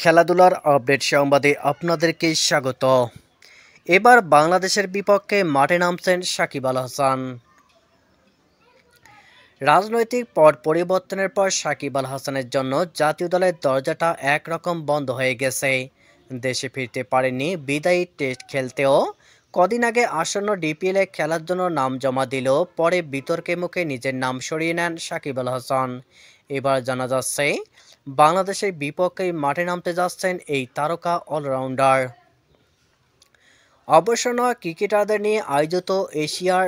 খেলাধুলার আপডেট সংবাদে আপনাদেরকে স্বাগত। এবার বাংলাদেশের বিপক্ষে মাঠে নামছেন সাকিব আল হাসান। রাজনৈতিক পট পরিবর্তনের পর সাকিব আল হাসানের জন্য জাতীয় দলের দরজাটা একরকম বন্ধ হয়ে গেছে। দেশে ফিরতে পারেননি, বিদায়ী টেস্ট খেলতেও কদিন আগে আসন্ন ডিপিএলে খেলার জন্য নাম জমা দিলেও পরে বিতর্কের মুখে নিজের নাম সরিয়ে নেন সাকিব আল হাসান। এবার জানা যাচ্ছে বাংলাদেশের বিপক্ষে মাঠে নামতে যাচ্ছেন এই তারকা অলরাউন্ডার। অবসর নেওয়া ক্রিকেটারদের নিয়ে আয়োজিত এশিয়ার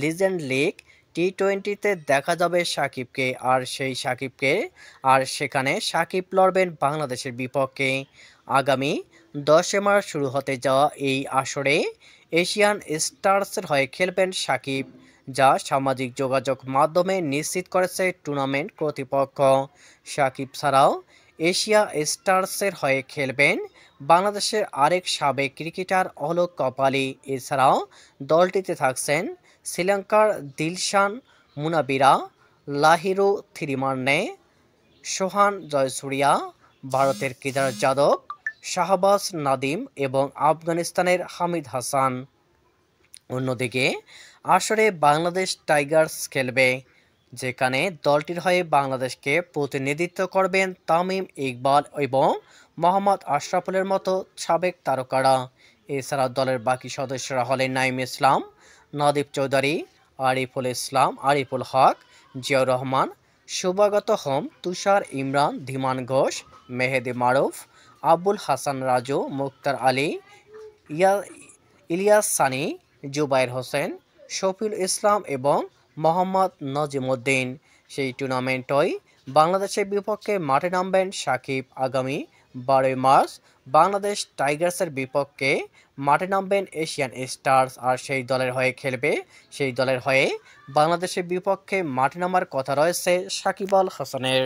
লিজেন্ড লিগ টি-20-তে দেখা যাবে সাকিবকে, আর সেখানে সাকিব লড়বেন বাংলাদেশের বিপক্ষে। আগামী 10 মার্চ শুরু হতে যাওয়া এই আসরে এশিয়ান স্টার্সের হয়ে খেলবেন সাকিব, যা সামাজিক যোগাযোগ মাধ্যমে নিশ্চিত করেছে টুর্নামেন্ট কর্তৃপক্ষ। সাকিব ছাড়াও এশিয়া স্টার্সের হয়ে খেলবেন বাংলাদেশের আরেক সাবেক ক্রিকেটার অলোক কপালি। এছাড়াও দলটিতে থাকছেন শ্রীলঙ্কার দিলশান মুনাবিরা, লাহিরু থিরিমান্নে, সোহান জয়সূরিয়া, ভারতের কেদার যাদব, শাহবাজ নাদিম এবং আফগানিস্তানের হামিদ হাসান। অন্যদিকে আসরে বাংলাদেশ টাইগার্স খেলবে, যেখানে দলটির হয়ে বাংলাদেশকে প্রতিনিধিত্ব করবেন তামিম ইকবাল এবং মোহাম্মদ আশরাফুলের মতো সাবেক তারকারা। এছাড়া দলের বাকি সদস্যরা হলেন নাঈম ইসলাম, নদীপ চৌধুরী, আরিফুল হক, জিয়াউর রহমান, শুভাগত হোম, তুষার ইমরান, ধীমান ঘোষ, মেহেদি মারুফ, আবুল হাসান রাজু, মুক্তার আলী, ইলিয়াস সানি, জুবায়ের হোসেন, শফিউল ইসলাম এবং মোহাম্মদ নজিমউদ্দিন। সেই টুর্নামেন্টই বাংলাদেশের বিপক্ষে মাঠে নামবেন সাকিব। আগামী 12 মার্চ বাংলাদেশ টাইগার্সের বিপক্ষে মাঠে নামবেন এশিয়ান স্টার্স, আর সেই দলের হয়ে বাংলাদেশের বিপক্ষে মাঠে নামার কথা রয়েছে সাকিব আল হাসানের।